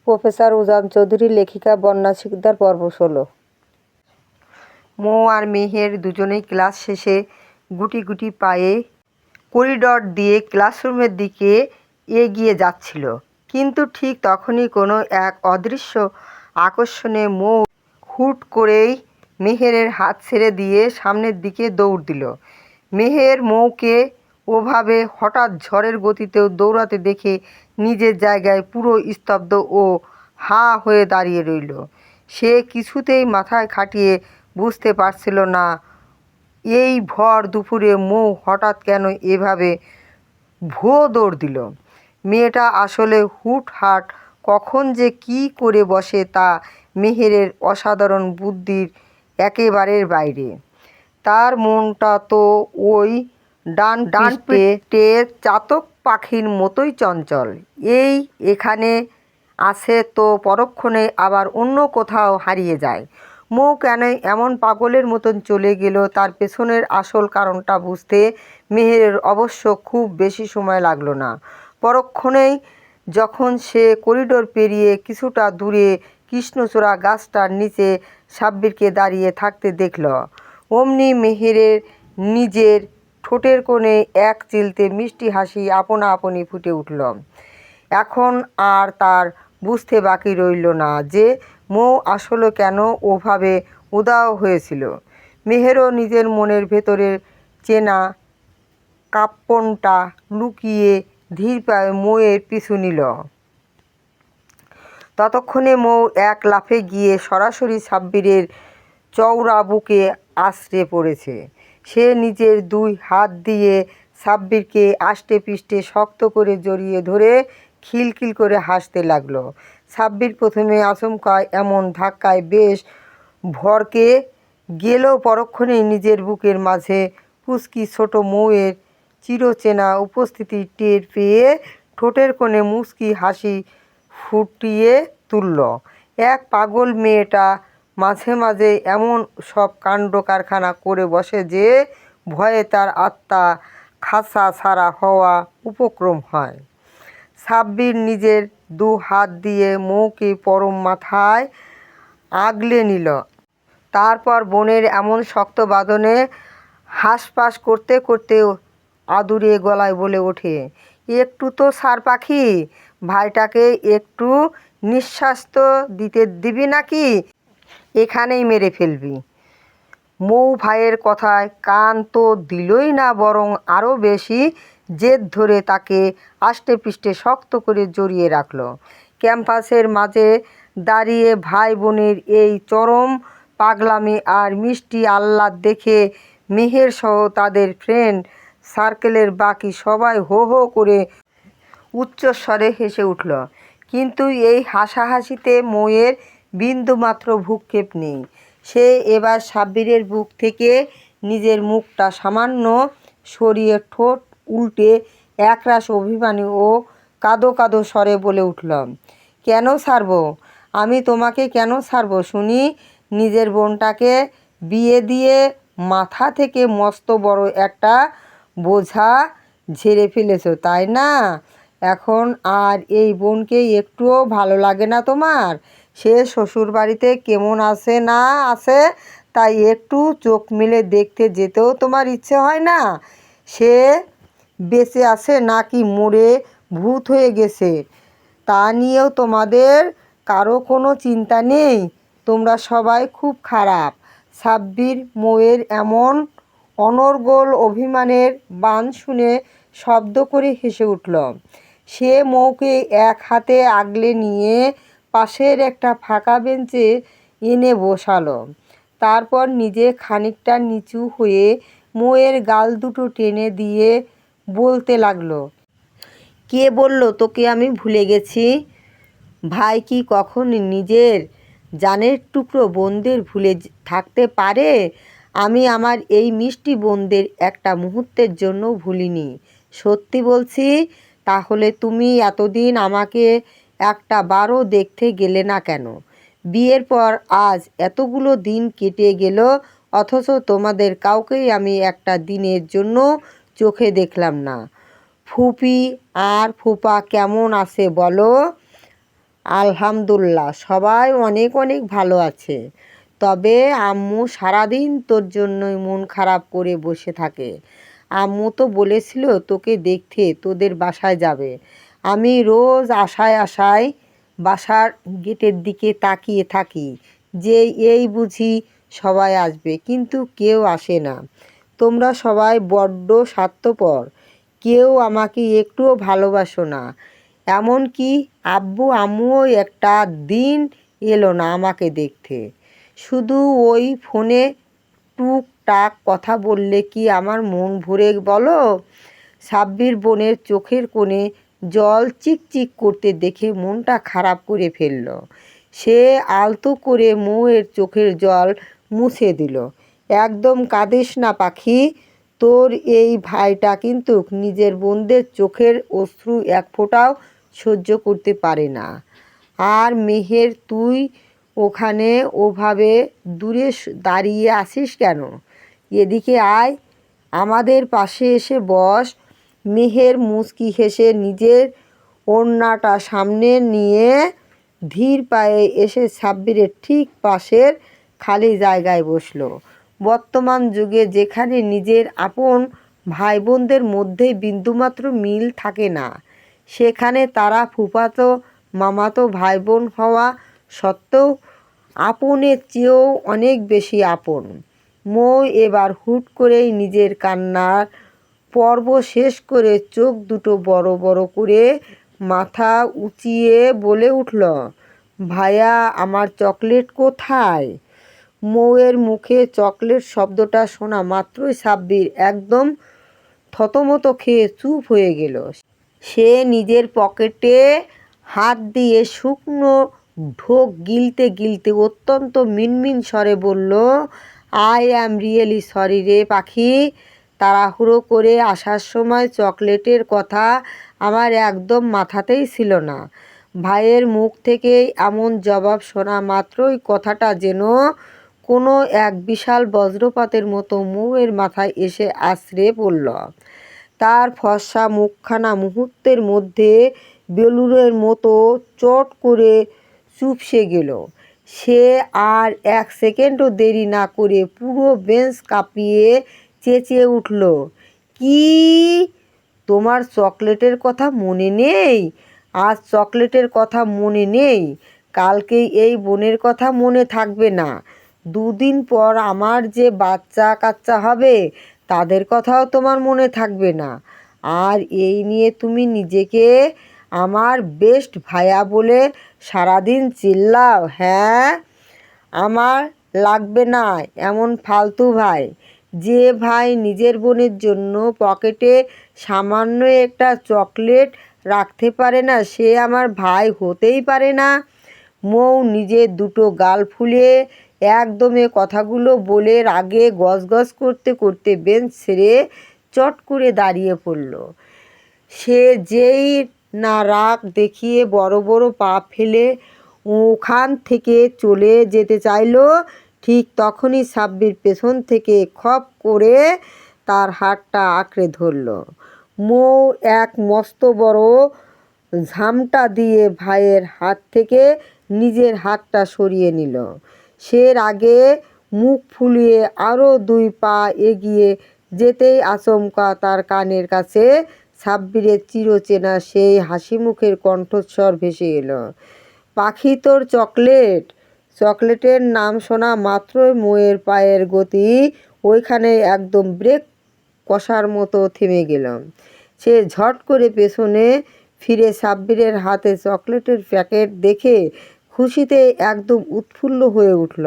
Professor উজান চৌধুরী, লেখিকা বন্যা শিকদার। পর্ব 16। মৌ আর মেহের দুজনেই ক্লাস শেষে গুটি গুটি পায়ে করিডর দিয়ে ক্লাসরুমের দিকে এগিয়ে যাচ্ছিল। কিন্তু ঠিক তখনই কোনো এক অদৃশ্য আকর্ষণে মৌ হুট করেই মেহেরের হাত ছেড়ে দিয়ে সামনের দিকে দৌড় দিল। মেহের মৌকে ওভাবে হঠাৎ ঝড়ের গতিতেও দৌড়াতে দেখে নিজের জায়গায় পুরো স্তব্ধ ও হা হয়ে দাঁড়িয়ে রইল। সে কিছুতেই মাথায় খাটিয়ে বুঝতে পারছিল না এই ভর দুপুরে মৌ হঠাৎ কেন এভাবে ভুয়ো দৌড় দিল। মেয়েটা আসলে হুটহাট কখন যে কী করে বসে তা মেহেরের অসাধারণ বুদ্ধির একেবারে বাইরে। তার মনটা তো ওই ডান পিঠে চাতক পাখির মতোই চঞ্চল। এই এখানে আছে তো পরক্ষণে আবার অন্য কোথাও হারিয়ে যায়। মৌ কেন এমন পাগলের মতন চলে গেল তার পেছনের আসল কারণটা বুঝতে মেহেরের অবশ্য খুব বেশি সময় লাগলো না। পরক্ষণেই যখন সে করিডোর পেরিয়ে কিছুটা দূরে কৃষ্ণচূড়া গাছটার নিচে সাব্বিরকে দাঁড়িয়ে থাকতে দেখল, অমনি মেহেরের নিজের ঠোঁটের কোণে এক চিলতে মিষ্টি হাসি আপনা আপনি ফুটে উঠল। এখন আর তার বুঝতে বাকি রইল না যে মৌ আসলে কেন ওভাবে উধাও হয়েছিল। মেহেরও নিজের মনের ভেতরের চেনা কাঁপনটা লুকিয়ে ধীর পায়ে মৌয়ের পিছু নিল। ততক্ষণে মৌ এক লাফে গিয়ে সরাসরি সাব্বিরের চওড়া বুকে আছড়ে পড়েছে। সে নিজের দুই হাত দিয়ে সাব্বিরকে আষ্টেপৃষ্ঠে শক্ত করে জড়িয়ে ধরে খিলখিল করে হাসতে লাগল। সাব্বির প্রথমে আচমকা এমন ধাক্কায় বেশ ভড়কে গেলেও পরক্ষণেই নিজের বুকের মাঝে পুচকি ছোট মৌয়ের চিরচেনা উপস্থিতি টের পেয়ে ঠোঁটের কোণে মুচকি হাসি ফুটিয়ে তুলল। এক পাগল মেয়েটা মাঝে মাঝে এমন সব কাণ্ড কারখানা করে বসে যে ভয়ে তার আত্মা খাঁচা ছাড়া হওয়া উপক্রম হয়। সাব্বির নিজের দু হাত দিয়ে মৌকে পরম মাথায় আগলে নিল। তারপর বোনের এমন শক্ত বাঁধনে হাঁসফাঁস করতে করতে আদুরে গলায় বলে ওঠে, একটু তো ছাড় পাখি, ভাইটাকে একটু নিঃশ্বাস তো দিতে দিবি নাকি, এখানেই মেরে ফেলবি। মৌ ভাইয়ের কথায় কান তো দিলই না, বরং আরও বেশি জেদ ধরে তাকে আষ্টেপৃষ্ঠে শক্ত করে জড়িয়ে রাখল। ক্যাম্পাসের মাঝে দাঁড়িয়ে ভাই বোনের এই চরম পাগলামি আর মিষ্টি আহ্লাদ দেখে মেহেরসহ তাদের ফ্রেন্ড সার্কেলের বাকি সবাই হো হো করে উচ্চস্বরে হেসে উঠল। কিন্তু এই হাসাহাসিতে মৌয়ের বিন্দুমাত্র ভ্রূক্ষেপ নেই। সে এবার সাব্বিরের বুক থেকে নিজের মুখটা সামান্য সরিয়ে ঠোঁট উল্টে একরাশ অভিমানী ও কাঁদো কাঁদো স্বরে বলে উঠল, কেন ছাড়ব? আমি তোমাকে কেন ছাড়ব শুনি? নিজের বোনটাকে বিয়ে দিয়ে মাথা থেকে মস্ত বড় একটা বোঝা ঝেড়ে ফেলেছ, তাই না? এখন আর এই বোনকে একটুও ভালো লাগে না তোমার? সে শ্বশুরবাড়িতে কেমন আছে না আছে তাই একটু চোখ মেলে দেখতে যেতেও তোমার ইচ্ছে হয় না? সে বেঁচে আছে নাকি মরে ভূত হয়ে গেছে তা নিয়েও তোমাদের কারো কোনো চিন্তা নেই? তোমরা সবাই খুব খারাপ। সাব্বির মৌয়ের এমন অনর্গল অভিমানের বাণ শুনে শব্দ করে হেসে উঠল। সে মৌকে এক হাতে আগলে নিয়ে পাশের একটা ফাঁকা বেঞ্চে এনে বসালো। তারপর নিজে খানিকটা নিচু হয়ে মৌয়ের গাল দুটো টেনে দিয়ে বলতে লাগলো, কে বলল তোকে আমি ভুলে গেছি? ভাই কি কখনো নিজের জানের টুকরো বোনদের ভুলে থাকতে পারে? আমি আমার এই মিষ্টি বোনদের একটা মুহূর্তের জন্য ভুলিনি। সত্যি বলছি। তাহলে তুমি এতদিন আমাকে একটা বারও দেখতে গেলে না কেন? বিয়ের পর আজ এতগুলো দিন কেটে গেল, অথচ তোমাদের কাউকেই আমি একটা দিনের জন্য চোখে দেখলাম না। ফুপি আর ফুপা কেমন আছে বলো? আলহামদুলিল্লাহ, সবাই অনেক অনেক ভালো আছে। তবে আম্মু সারাদিন তোর জন্যই মন খারাপ করে বসে থাকে। আম্মু তো বলেছিল তোকে দেখতে তোদের বাসায় যাবে। আমি রোজ আশায় আশায় বাসার গেটের দিকে তাকিয়ে থাকি যে এই বুঝি সবাই আসবে, কিন্তু কেউ আসে না। তোমরা সবাই বড্ড স্বার্থপর, কেউ আমাকে একটুও ভালোবাসো না। এমনকি আব্বু আম্মুও একটা দিন এলো না আমাকে দেখতে। শুধু ওই ফোনে টুকটাক কথা বললে কি আমার মন ভরে বলো? সাব্বির বোনের চোখের কোণে জল চিকচিক করতে দেখে মনটা খারাপ করে ফেলল। সে আলতো করে মৌয়ের চোখের জল মুছে দিল। একদম কাঁদিস না পাখি, তোর এই ভাইটা কিন্তু নিজের বোনদের চোখের অশ্রু এক ফোঁটাও সহ্য করতে পারে না। আর মেহের, তুই ওখানে ওভাবে দূরে দাঁড়িয়ে আছিস কেন? এদিকে আয়, আমাদের পাশে এসে বস। মেহের মুচকি হেসে নিজের ওড়নাটা সামনে নিয়ে ধীর পায়ে এসে সাব্বিরের ঠিক পাশের খালি জায়গায় বসল। বর্তমান যুগে যেখানে নিজের আপন ভাই বোনদের মধ্যে বিন্দুমাত্র মিল থাকে না, সেখানে তারা ফুফাতো মামাতো ভাই বোন হওয়া সত্ত্বেও আপনের চেয়েও অনেক বেশি আপন। মৌ এবার হুট করেই নিজের কান্নার পর্ব শেষ করে চোখ দুটো বড় বড় করে মাথা উঁচিয়ে বলে উঠল, ভাইয়া, আমার চকলেট কোথায়? মৌয়ের মুখে চকলেট শব্দটা শোনা মাত্রই সাব্বির একদম থতমত খেয়ে চুপ হয়ে গেল। সে নিজের পকেটে হাত দিয়ে শুকনো ঢোক গিলতে গিলতে অত্যন্ত মিনমিন স্বরে বলল, আই অ্যাম রিয়েলি সরি রে পাখি। তাড়াহুড়ো করে আসার সময় চকলেটের কথা আমার একদম মাথাতেই ছিল না। ভাইয়ের মুখ থেকে এমন জবাব শোনা মাত্রই কথাটা যেন কোনো এক বিশাল বজ্রপাতের মতো মৌয়ের মাথায় এসে আছড়ে পড়ল। তার ফর্সা মুখখানা মুহূর্তের মধ্যে বেলুনের মতো চট করে চুপসে গেল। সে আর এক সেকেন্ডও দেরি না করে পুরো বেঞ্চ কাঁপিয়ে চেঁচিয়ে উঠল, কি? তোমার চকলেটের কথা মনে নেই? আজ চকলেটের কথা মনে নেই, কালকেই এই বোনের কথা মনে থাকবে না, দুদিন পর আমার যে বাচ্চা কাচ্চা হবে তাদের কথাও তোমার মনে থাকবে না, আর এই নিয়ে তুমি নিজেকে আমার বেস্ট ভাইয়া বলে সারাদিন চিল্লাও? হ্যাঁ, আমার লাগবে না এমন ফালতু ভাই। যে ভাই নিজের বোনের জন্য পকেটে সামান্য একটা চকলেট রাখতে পারে না, সে আমার ভাই হতেই পারে না। মৌ নিজের দুটো গাল ফুলিয়ে একদমে কথাগুলো বলে রাগে গজগজ করতে করতে বেঞ্চ ছেড়ে চট করে দাঁড়িয়ে পড়ল। সে যেই না রাগ দেখিয়ে বড় বড় পা ফেলে ওখান থেকে চলে যেতে চাইল, ঠিক তখনই সাব্বির পেছন থেকে খপ করে তার হাতটা আঁকড়ে ধরল। মৌ এক মস্ত বড় ঝামটা দিয়ে ভাইয়ের হাত থেকে নিজের হাতটা সরিয়ে নিল। সে রাগে মুখ ফুলিয়ে আরও 2 পা এগিয়ে যেতেই আচমকা তার কানের কাছে সাব্বিরের চিরচেনা সেই হাসিমুখের কণ্ঠস্বর ভেসে এলো, পাখি, তোর চকলেট। চকলেটের নাম শোনা মাত্রই মৌয়ের পায়ের গতি ওইখানে একদম ব্রেক কষার মতো থেমে গেল। সে ঝট করে পেছনে ফিরে সাব্বিরের হাতে চকলেটের প্যাকেট দেখে খুশিতে একদম উৎফুল্ল হয়ে উঠল।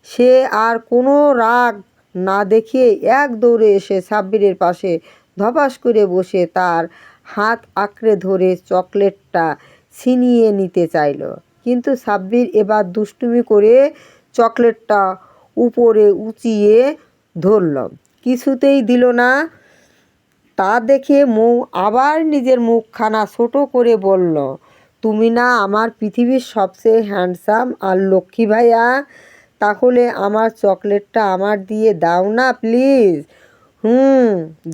সে আর কোনো রাগ না দেখিয়ে এক দৌড়ে এসে সাব্বিরের পাশে ধপাস করে বসে তার হাত আঁকড়ে ধরে চকলেটটা ছিনিয়ে নিতে চাইল, কিন্তু সাব্বির এবার দুষ্টুমি করে চকলেটটা উপরে উঁচিয়ে ধরল, কিছুতেই দিল না। তা দেখে মৌ আবার নিজের মুখখানা ছোট করে বলল, তুমি না আমার পৃথিবীর সবচেয়ে হ্যান্ডসাম আর লক্ষ্মী ভাইয়া? তাহলে আমার চকলেটটা আমার দিয়ে দাও না প্লিজ।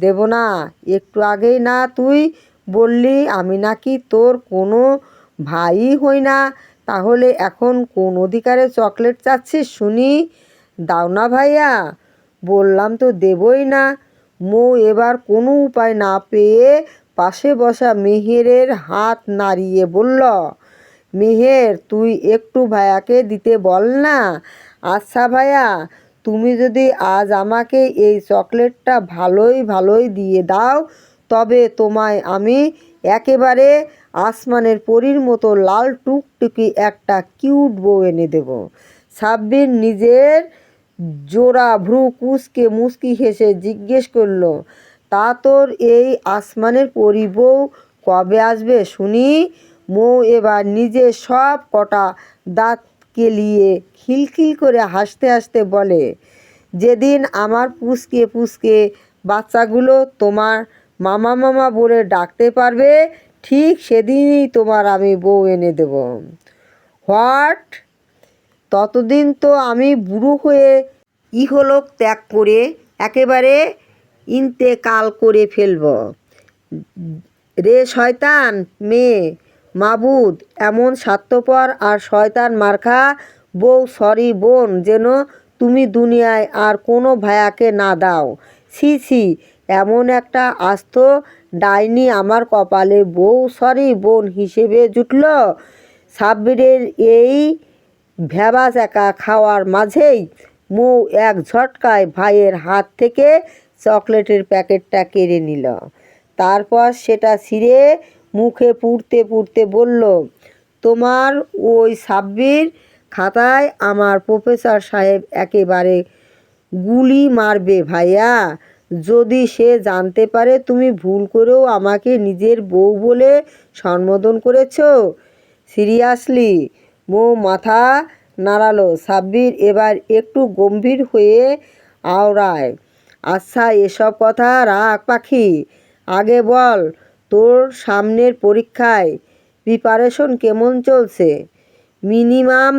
দেব না? একটু আগেই না তুই বললি আমি নাকি তোর কোনো ভাই হই না, তাহলে এখন কোন অধিকারে চকলেট চাচ্ছিস শুনি? দাও না ভাইয়া। বললাম তো দেবই না। মৌ এবার কোনো উপায় না পেয়ে পাশে বসা মেহেরের হাত নাড়িয়ে বলল, মেহের, তুই একটু ভাইয়াকে দিতে বল না। আচ্ছা ভাইয়া, তুমি যদি আজ আমাকে এই চকলেটটা ভালোই দিয়ে দাও, তবে তোমায় আমি একেবারে আসমানের পরীর মতো লাল টুকটুকি একটা কিউট বউ এনে দেব। সাব্বির নিজের জোড়া ভ্রু কুঁচকে মুচকি হেসে জিজ্ঞেস করল, তা তোর এই আসমানের পরী বউ কবে আসবে শুনি? মৌ এবার নিজের সব কটা দাঁত কেলিয়ে খিলখিল করে হাসতে হাসতে বলে, যেদিন আমার পুচকে পুচকে বাচ্চাগুলো তোমার মামা মামা বলে ডাকতে পারবে, ঠিক সেদিনই তোমার আমি বউ এনে দেব। হোয়াট? ততদিন তো আমি বুড়ো হয়ে ইহলোক ত্যাগ করে একেবারে ইন্তেকাল করে ফেলব। রে শয়তান মেয়ে, মাবুদ, এমন স্বার্থপর আর শয়তান মার্কা বউ, সরি বোন, যেন তুমি দুনিয়ায় আর কোনো ভাইয়াকে না দাও। ছি ছি, এমন একটা আস্ত ডাইনি আমার কপালে বউ সরি বোন হিসেবে জুটল। সাব্বিরের এই ভ্যাবাচ্যাকা খাওয়ার মাঝেই মৌ এক ঝটকায় ভাইয়ের হাত থেকে চকলেটের প্যাকেটটা কেড়ে নিল। তারপর সেটা ছিঁড়ে মুখে পুড়তে পুড়তে বলল, তোমার ওই সাব্বির খাতায় আমার প্রফেসর সাহেব একেবারে গুলি মারবে ভাইয়া। যদি সে জানতে পারে তুমি ভুল করেও আমাকে নিজের বউ বলে সম্বোধন করেছ। সিরিয়াসলি? মৌ মাথা নাড়ালো। সাব্বির এবার একটু গম্ভীর হয়ে আওড়ায়, আচ্ছা এসব কথা রাখ পাখি, আগে বল তোর সামনের পরীক্ষায় প্রিপারেশন কেমন চলছে? মিনিমাম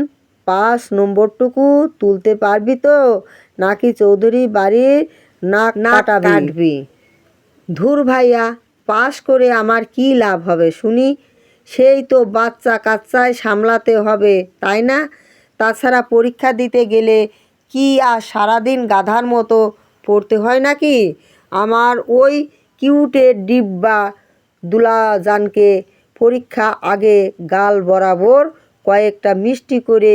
পাস নম্বরটুকু তুলতে পারবি তো, নাকি চৌধুরী বাড়ির নাক কাটবি? ধুর ভাইয়া, পাস করে আমার কী লাভ হবে শুনি? সেই তো বাচ্চা কাচ্চায় সামলাতে হবে, তাই না? তাছাড়া পরীক্ষা দিতে গেলে কি আর সারাদিন গাধার মতো পড়তে হয় নাকি? আমার ওই কিউটের ডিব্বা দুলাজানকে পরীক্ষা আগে গাল বরাবর কয়েকটা মিষ্টি করে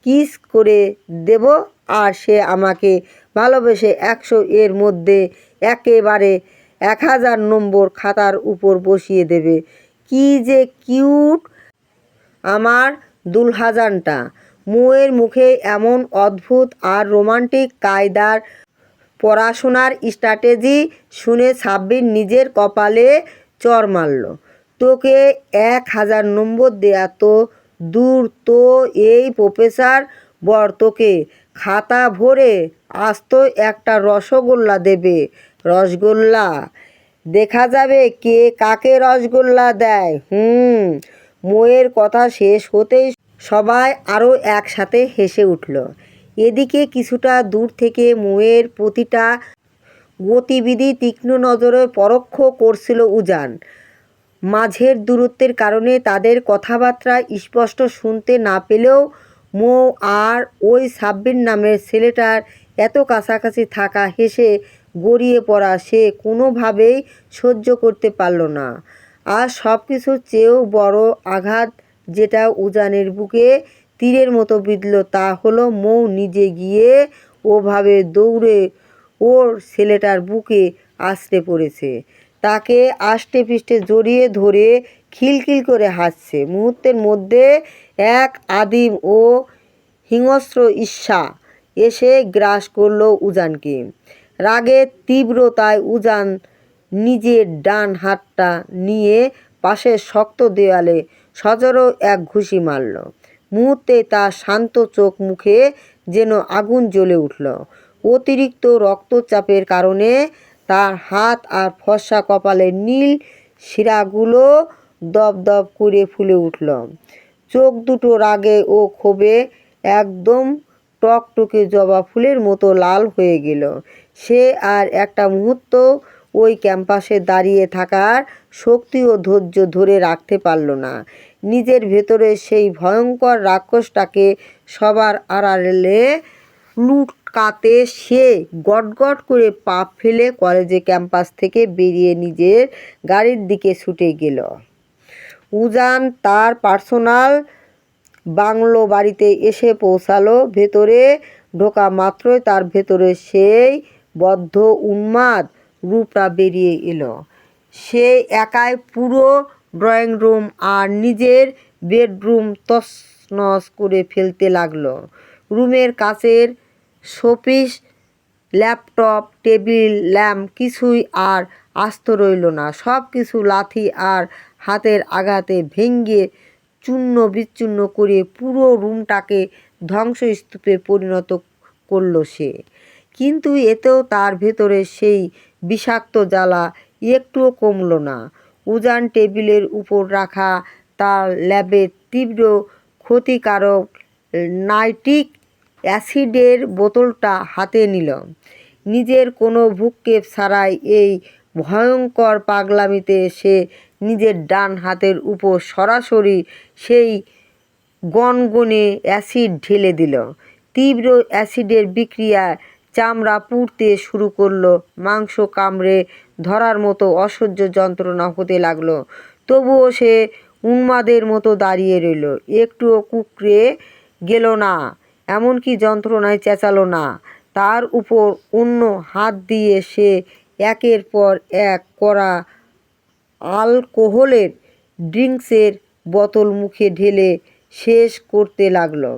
কিস করে দেব, আর সে আমাকে ভালোবেসে 100 এর মধ্যে একেবারে 1000 নম্বর খাতার উপর বসিয়ে দেবে। কি যে কিউট আমার দুলহাজানটা। মৌয়ের মুখে এমন অদ্ভুত আর রোমান্টিক কায়দার পড়াশোনার স্ট্র্যাটেজি শুনে সাব্বির নিজের কপালে চড় মারল। তোকে 1000 নম্বর দেয়া তো দূর, তো এই প্রফেসর বর তোকে খাতা ভরে আস্ত একটা রসগোল্লা দেবে। রসগোল্লা? দেখা যাবে কে কাকে রসগোল্লা দেয়। মৌয়ের কথা শেষ হতেই সবাই আরও একসাথে হেসে উঠল। এদিকে কিছুটা দূর থেকে মৌয়ের প্রতিটা গতিবিধি তীক্ষ্ণ নজরে পরখ করছিল উজান। মাঝের দূরত্বের কারণে তাদের কথাবার্তা স্পষ্ট শুনতে না পেলেও মৌ আর ওই সাব্বির নামের ছেলেটার এত কাছাকাছি থাকা, হেসে গড়িয়ে পড়া সে কোনোভাবেই সহ্য করতে পারল না। আর সব কিছুর চেয়েও বড় আঘাত যেটা উজানের বুকে তীরের মতো বিঁধল, তা হলো মৌ নিজে গিয়ে ওভাবে দৌড়ে ওর ছেলেটার বুকে আছড়ে পড়েছে, তাকে আষ্টে পৃষ্ঠে জড়িয়ে ধরে খিলখিল করে হাসছে। মুহূর্তের মধ্যে এক আদিম ও হিংস্র ঈর্ষা এসে গ্রাস করল উজানকে। রাগের তীব্রতায় উজান নিজের ডান হাতটা নিয়ে পাশের শক্ত দেয়ালে সজোরে এক ঘুষি মারল। মুহূর্তে তার শান্ত চোখ মুখে যেন আগুন জ্বলে উঠল। অতিরিক্ত রক্তচাপের কারণে তার হাত আর ফর্সা কপালের নীল শিরাগুলো দপদপ করে ফুলে উঠল। চোখ দুটো রাগে ও ক্ষোভে একদম টকটকে জবা ফুলের মতো লাল হয়ে গেল। সে আর একটা মুহূর্ত ওই ক্যাম্পাসে দাঁড়িয়ে থাকার শক্তি ও ধৈর্য ধরে রাখতে পারল না। নিজের ভেতরে সেই ভয়ঙ্কর রাক্ষসটাকে সবার আড়ালে লুকাতে সে গটগট করে পা ফেলে কলেজে ক্যাম্পাস থেকে বেরিয়ে নিজের গাড়ির দিকে ছুটে গেল। উজান তার পার্সোনাল বাংলো বাড়িতে এসে পৌঁছালো। ভেতরে ঢোকা মাত্রই তার ভেতরে সেই বদ্ধ উন্মাদ রূপটা বেরিয়ে এলো। সে একাই পুরো ড্রয়িং রুম আর নিজের বেডরুম তছনছ করে ফেলতে লাগলো। রুমের কাচের শোপিস, ল্যাপটপ, টেবিল ল্যাম্প কিছুই আর আস্ত রইল না। সব কিছু লাথি আর হাতের আঘাতে ভেঙে চূর্ণ বিচূর্ণ করে পুরো রুমটাকে ধ্বংসস্তূপে পরিণত করল সে। কিন্তু এতেও তার ভেতরে সেই বিষাক্ত জ্বালা একটুও কমল না। উজান টেবিলের উপর রাখা তার ল্যাবের তীব্র ক্ষতিকারক নাইট্রিক অ্যাসিডের বোতলটা হাতে নিল। নিজের কোনো ভ্রূক্ষেপ ছাড়াই এই ভয়ঙ্কর পাগলামিতে সে নিজের ডান হাতের উপর সরাসরি সেই গনগনে অ্যাসিড ঢেলে দিল। তীব্র অ্যাসিডের বিক্রিয়ায় চামড়া পুড়তে শুরু করলো, মাংস কামড়ে ধরার মতো অসহ্য যন্ত্রণা হতে লাগলো। তবুও সে উন্মাদের মতো দাঁড়িয়ে রইল, একটুও কুঁকড়ে গেল না, এমনকি যন্ত্রণায় চেঁচালো না। তার উপর অন্য হাত দিয়ে সে একের পর এক কড়া অ্যালকোহলের ড্রিঙ্কসের বোতল মুখে ঢেলে শেষ করতে লাগলো।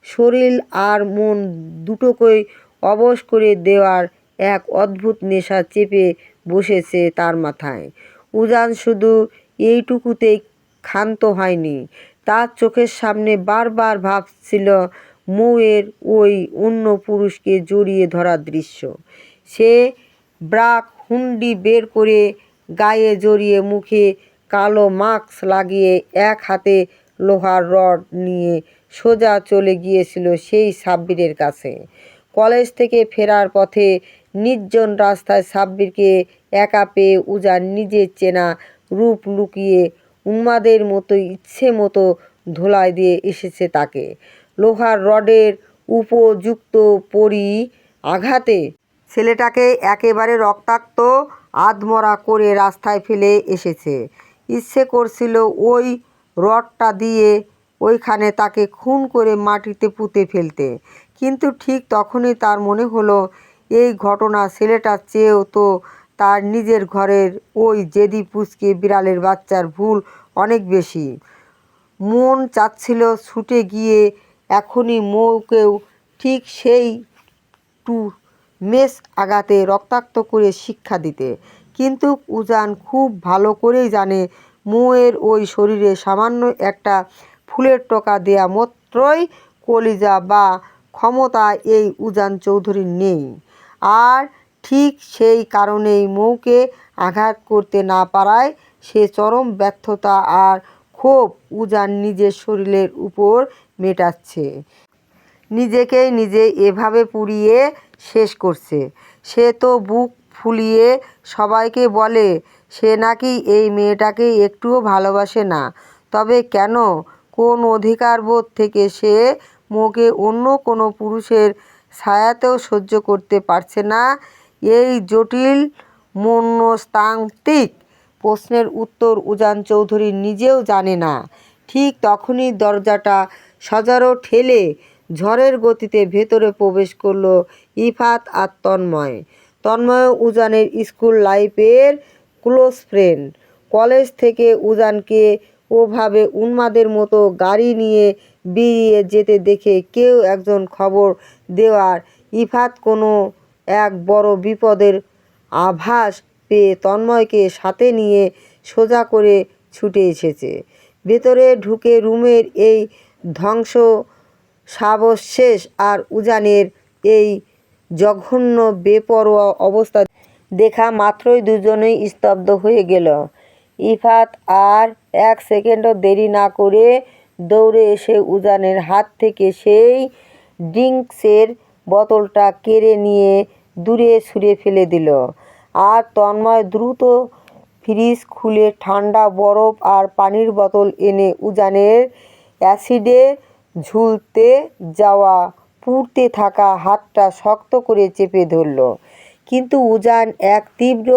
শরীর আর মন দুটোকেই অবশ করে দেওয়ার এক অদ্ভুত নেশা চেপে বসেছে তার মাথায়। উজান শুধু এইটুকুতেই ক্ষান্ত হয়নি। তার চোখের সামনে বারবার ভাসছিল মৌয়ের ওই অন্য পুরুষকে জড়িয়ে ধরার দৃশ্য। সে ব্রাক হুন্ডি বের করে গায়ে জড়িয়ে মুখে কালো মাস্ক লাগিয়ে এক হাতে লোহার রড নিয়ে সোজা চলে গিয়েছিল সেই সাব্বিরের কাছে। কলেজ থেকে ফেরার পথে নির্জন রাস্তায় সাব্বিরকে একা পেয়ে উজান নিজের চেনা রূপ লুকিয়ে উন্মাদের মতো ইচ্ছে মতো ধোলাই দিয়ে এসেছে তাকে। লোহার রডের উপযুক্ত আঘাতে ছেলেটাকে একেবারে রক্তাক্ত আধমরা করে রাস্তায় ফেলে এসেছে। ইচ্ছে করছিল ওই রডটা দিয়ে ওইখানে তাকে খুন করে মাটিতে পুঁতে ফেলতে। কিন্তু ঠিক তখনই তার মনে হলো এই ঘটনা ছেলেটার চেয়েও তো তার নিজের ঘরের ওই জেদি পুচকে বিড়ালের বাচ্চার ভুল অনেক বেশি। মন চাচ্ছিল ছুটে গিয়ে এখনই মৌকেও ঠিক সেই মেষ আঘাতে রক্তাক্ত করে শিক্ষা দিতে। কিন্তু উজান খুব ভালো করেই জানে মৌয়ের ওই শরীরে সামান্য একটা ফুলের টোকা দেয়া মাত্রই কলিজা বা ক্ষমতা এই উজান চৌধুরীর নেই। আর ঠিক সেই কারণেই মৌকে আঘাত করতে না পারায় সে চরম ব্যর্থতা আর ক্ষোভ উজান নিজের শরীরের উপর মেটাচ্ছে। নিজেকেই নিজে এভাবে পুড়িয়ে শেষ করছে। সে তো বুক ফুলিয়ে সবাইকে বলে সে নাকি এই মেয়েটাকে একটুও ভালোবাসে না। তবে কেন, কোন অধিকারবোধ থেকে সে মৌকে অন্য কোনো পুরুষের ছায়াতেও সহ্য করতে পারছে না? এই জটিল মনস্তাত্ত্বিক প্রশ্নের উত্তর উজান চৌধুরী নিজেও জানে না। ঠিক তখনই দরজাটা সজোরে ঠেলে ঝড়ের গতিতে ভেতরে প্রবেশ করল ইফাত আর তন্ময়। তন্ময় উজানের স্কুল লাইফের ক্লোজ ফ্রেন্ড। কলেজ থেকে উজানকে ওভাবে উন্মাদের মতো গাড়ি নিয়ে বেরিয়ে যেতে দেখে কেউ একজন খবর দেওয়ার ইফাত কোনো এক বড় বিপদের আভাস পেয়ে তন্ময়কে সাথে নিয়ে সোজা করে ছুটে এসেছে। ভেতরে ঢুকে রুমের এই ধ্বংসাবশেষ আর উজানের এই জঘন্য বেপরোয়া অবস্থা দেখা মাত্রই দুজনেই স্তব্ধ হয়ে গেল। ইফাত আর এক সেকেন্ডও দেরি না করে দৌড়ে এসে উজানের হাত থেকে সেই ড্রিঙ্কসের বোতলটা কেড়ে নিয়ে দূরে ছুঁড়ে ফেলে দিল। আর তন্ময় দ্রুত ফ্রিজ খুলে ঠান্ডা বরফ আর পানির বোতল এনে উজানের অ্যাসিডে ঝুলতে যাওয়া পুড়তে থাকা হাতটা শক্ত করে চেপে ধরল। কিন্তু উজান এক তীব্র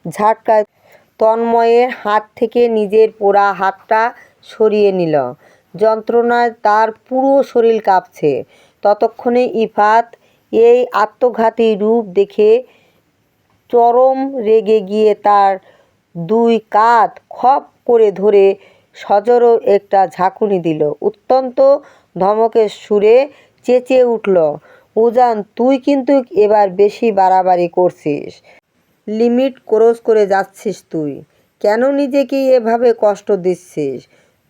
ঝাটকায় তন্ময়ের হাত থেকে নিজের পোড়া হাতটা সরিয়ে নিল। যন্ত্রণায় তার পুরো শরীর কাঁপছে। ততক্ষণে ইফাত এই আত্মঘাতী রূপ দেখে চরম রেগে গিয়ে তার দুই কাঁধ খপ করে ধরে সজোরে একটা ঝাঁকুনি দিল। অত্যন্ত ধমকের সুরে চেঁচিয়ে উঠল, উজান, তুই কিন্তু এবার বেশি বাড়াবাড়ি করছিস। লিমিট ক্রস করে যাচ্ছিস তুই। কেন নিজেকে এভাবে কষ্ট দিচ্ছিস?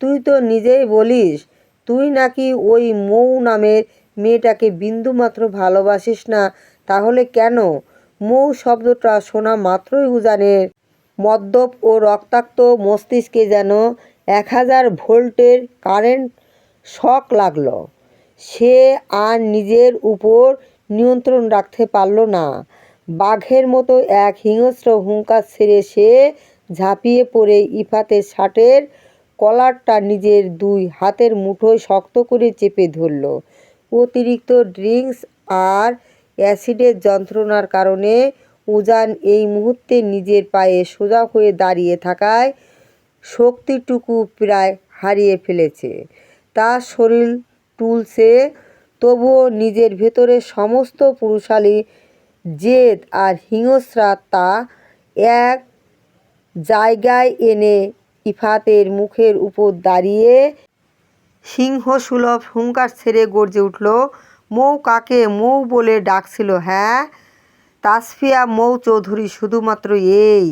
তুই তো নিজেই বলিস তুই নাকি ওই মৌ নামের মেয়েটাকে বিন্দুমাত্র ভালোবাসিস না। তাহলে কেন? মৌ শব্দটা শোনা মাত্রই উজানের মদ্যপ ও রক্তাক্ত মস্তিষ্কে যেন 1000 ভোল্টের কারেন্ট শক লাগল। সে আর নিজের উপর নিয়ন্ত্রণ রাখতে পারল না। বাঘের মতো এক হিংস্র হুঙ্কার ছেড়ে সে ঝাঁপিয়ে পড়ে ইফাতের শার্টের কলারটা নিজের দুই হাতের মুঠোয় শক্ত করে চেপে ধরল। অতিরিক্ত ড্রিঙ্কস আর অ্যাসিডের যন্ত্রণার কারণে উজান এই মুহূর্তে নিজের পায়ে সোজা হয়ে দাঁড়িয়ে থাকায় শক্তিটুকু প্রায় হারিয়ে ফেলেছে। তার শরীর টুলছে, তবুও নিজের ভেতরের সমস্ত পুরুষালী জেদ আর হিংস্রতা এক জায়গায় এনে ইফাতের মুখের উপর দাঁড়িয়ে সিংহসুলভ হুঙ্কার ছেড়ে গর্জে উঠল, মৌ কাকে মৌ বলে ডাকছিল? হ্যাঁ, তাসফিয়া মৌ চৌধুরী, শুধুমাত্র এই